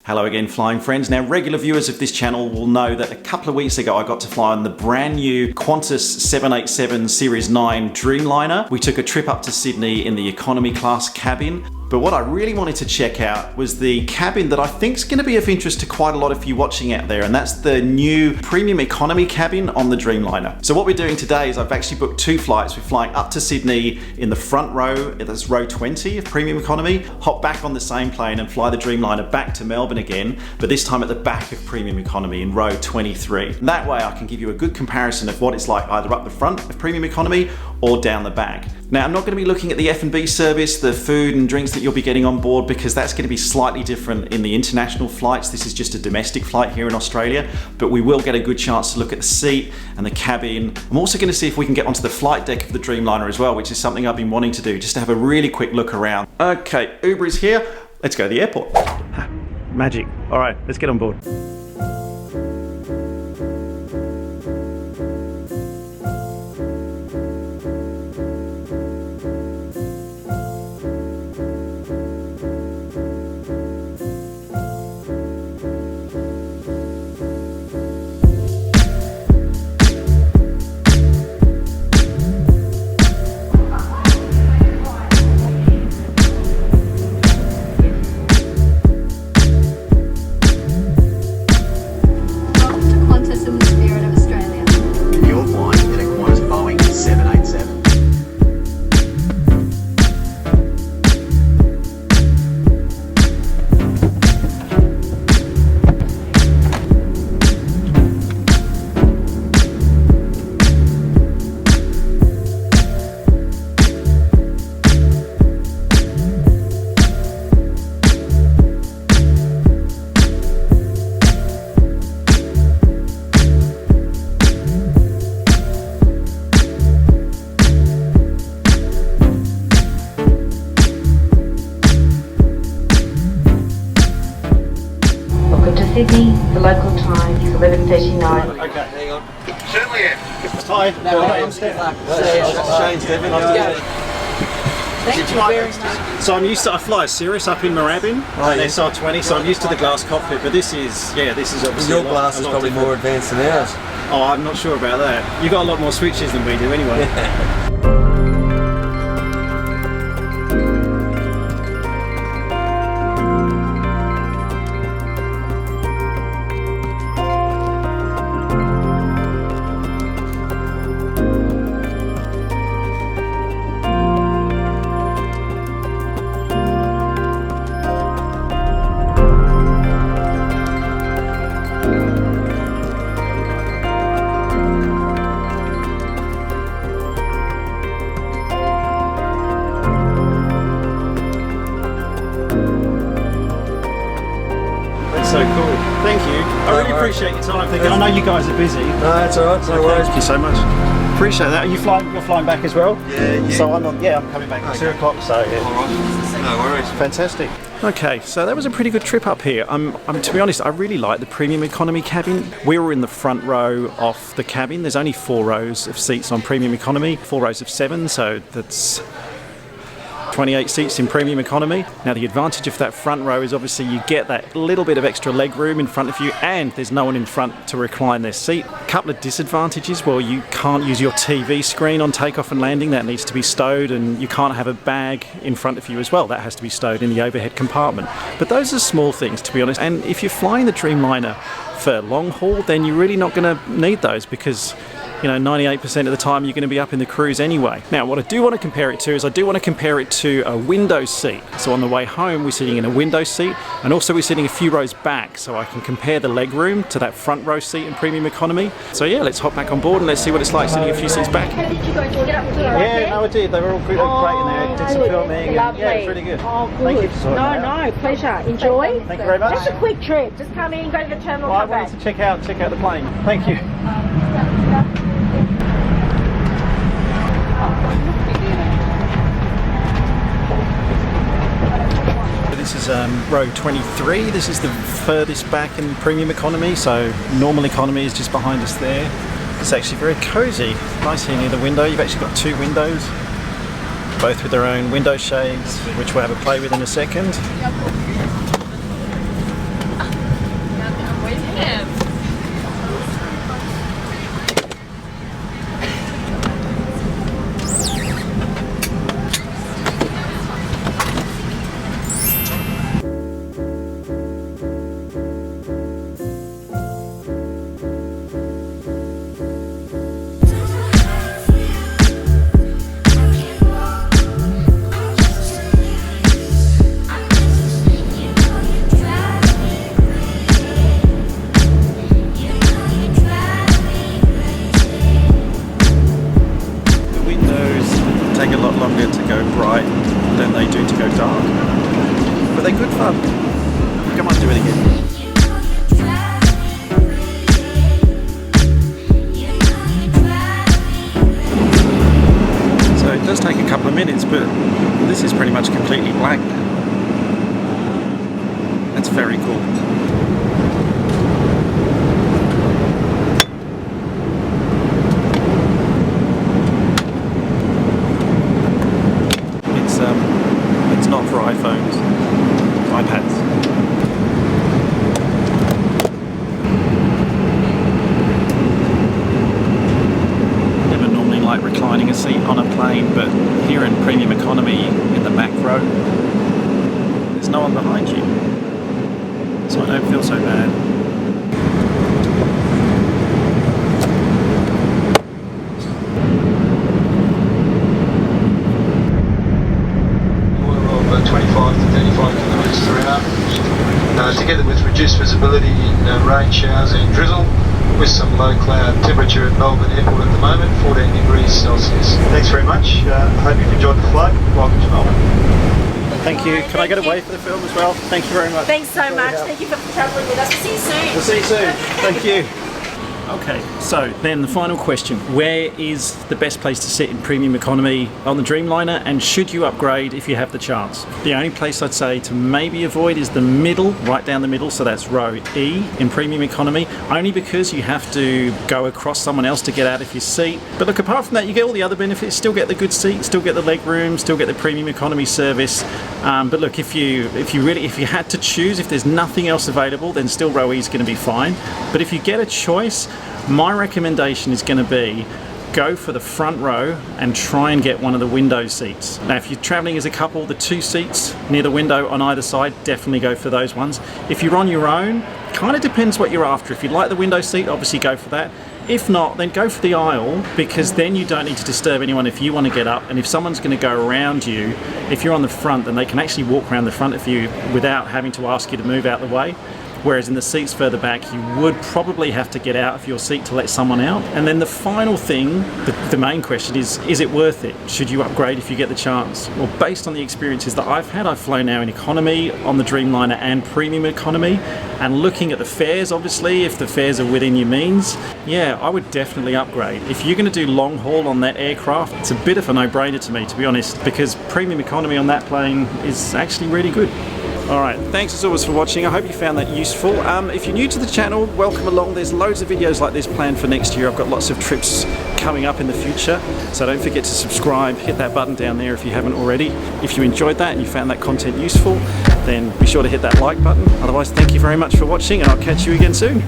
Hello again, flying friends. Now, regular viewers of this channel will know that a couple of weeks ago I got to fly on the brand new Qantas 787 Series 9 Dreamliner. We took a trip up to Sydney in the economy class cabin. But what I really wanted to check out was the cabin that I think is going to be of interest to quite a lot of you watching out there, and that's the new Premium Economy cabin on the Dreamliner. So what we're doing today is I've actually booked two flights. We're flying up to Sydney in the front row, that's row 20 of Premium Economy, hop back on the same plane and fly the Dreamliner back to Melbourne again, but this time at the back of Premium Economy in row 23. And that way I can give you a good comparison of what it's like either up the front of Premium Economy or down the back. Now, I'm not going to be looking at the F&B service, the food and drinks that you'll be getting on board, because that's going to be slightly different in the international flights. This is just a domestic flight here in Australia, but we will get a good chance to look at the seat and the cabin. I'm also going to see if we can get onto the flight deck of the Dreamliner as well, which is something I've been wanting to do, just to have a really quick look around. Okay, Uber is here. Let's go to the airport. Magic. All right, let's get on board. Sydney, the local time is 11:39. Okay, hang on. Certainly am. It's Ty. No, I'm Stephen. Shane's Devin. Thank you very much. So I fly a Cirrus up in Moorabbin, an SR20, so I'm used to the glass cockpit, but this is obviously your glass is probably more advanced than ours. Oh, I'm not sure about that. You got a lot more switches than we do anyway. So cool. Thank you. I really appreciate your time. Thank you. I know you guys are busy. No, that's alright. No worries. Thank you so much. Appreciate that. You're flying back as well? Yeah. So I'm coming back at 2 o'clock. So yeah. Alright. No worries. Fantastic. Okay, so that was a pretty good trip up here. To be honest, I really like the Premium Economy cabin. We were in the front row of the cabin. There's only 4 rows of seats on Premium Economy, 4 rows of 7, so that's 28 seats in Premium Economy. Now, the advantage of that front row is obviously you get that little bit of extra leg room in front of you, and there's no one in front to recline their seat. A couple of disadvantages: well, you can't use your TV screen on takeoff and landing, that needs to be stowed, and you can't have a bag in front of you as well, that has to be stowed in the overhead compartment. But those are small things, to be honest, and if you're flying the Dreamliner for long haul, then you're really not going to need those, because 98% of the time you're going to be up in the cruise anyway. Now, what I do want to compare it to is I do want to compare it to a window seat. So on the way home, we're sitting in a window seat, and also we're sitting a few rows back, so I can compare the legroom to that front row seat in Premium Economy. So yeah, let's hop back on board and let's see what it's like sitting a few seats back. Did you guys get up to the Yeah, no, I did. They were all great in there. Did some filming. Lovely. Yeah, it was really good. Oh, good. Thank you for sorting that out. No, pleasure. Enjoy. Thank you very much. Just a quick trip. Just come in, go to the terminal, Well, I come back. wanted to check out the plane. Thank you. This is row 23. This is the furthest back in Premium Economy, so normal economy is just behind us there. It's actually very cozy. Nice here near the window. You've actually got 2 windows, both with their own window shades, which we'll have a play with in a second. so I don't feel so bad. Of 25 to 35 kilometres per hour, together with reduced visibility in rain showers and drizzle, with some low cloud temperature at Melbourne Airport at the moment, 14 degrees Celsius. Thanks very much. I hope you've enjoyed the flight. Welcome to Melbourne. Thank you. Can I get away for the film as well? Thank you very much. Thanks so much. Thank you for travelling with us. We'll see you soon. We'll see you soon. Thank you. Okay, so then the final question. Where is the best place to sit in premium economy on the Dreamliner, and should you upgrade if you have the chance? The only place I'd say to maybe avoid is the middle, right down the middle, so that's row E in premium economy, only because you have to go across someone else to get out of your seat. But look, apart from that, you get all the other benefits, still get the good seat, still get the leg room, still get the premium economy service. But look, if you had to choose, if there's nothing else available, then still row E is going to be fine. But if you get a choice, my recommendation is going to be go for the front row and try and get one of the window seats. Now, if you're traveling as a couple, the 2 seats near the window on either side, definitely go for those ones. If you're on your own, kind of depends what you're after. If you'd like the window seat, obviously go for that. If not, then go for the aisle, because then you don't need to disturb anyone if you want to get up, and if someone's going to go around you, if you're on the front, then they can actually walk around the front of you without having to ask you to move out the way. Whereas in the seats further back, you would probably have to get out of your seat to let someone out. And then the final thing, the main question is it worth it? Should you upgrade if you get the chance? Well, based on the experiences that I've had, I've flown now in economy, on the Dreamliner and premium economy, and looking at the fares, obviously, if the fares are within your means, yeah, I would definitely upgrade. If you're going to do long haul on that aircraft, it's a bit of a no-brainer to me, to be honest, because premium economy on that plane is actually really good. Alright, thanks as always for watching. I hope you found that useful. If you're new to the channel, welcome along. There's loads of videos like this planned for next year. I've got lots of trips coming up in the future, so don't forget to subscribe, hit that button down there if you haven't already. If you enjoyed that and you found that content useful, then be sure to hit that like button. Otherwise, thank you very much for watching, and I'll catch you again soon.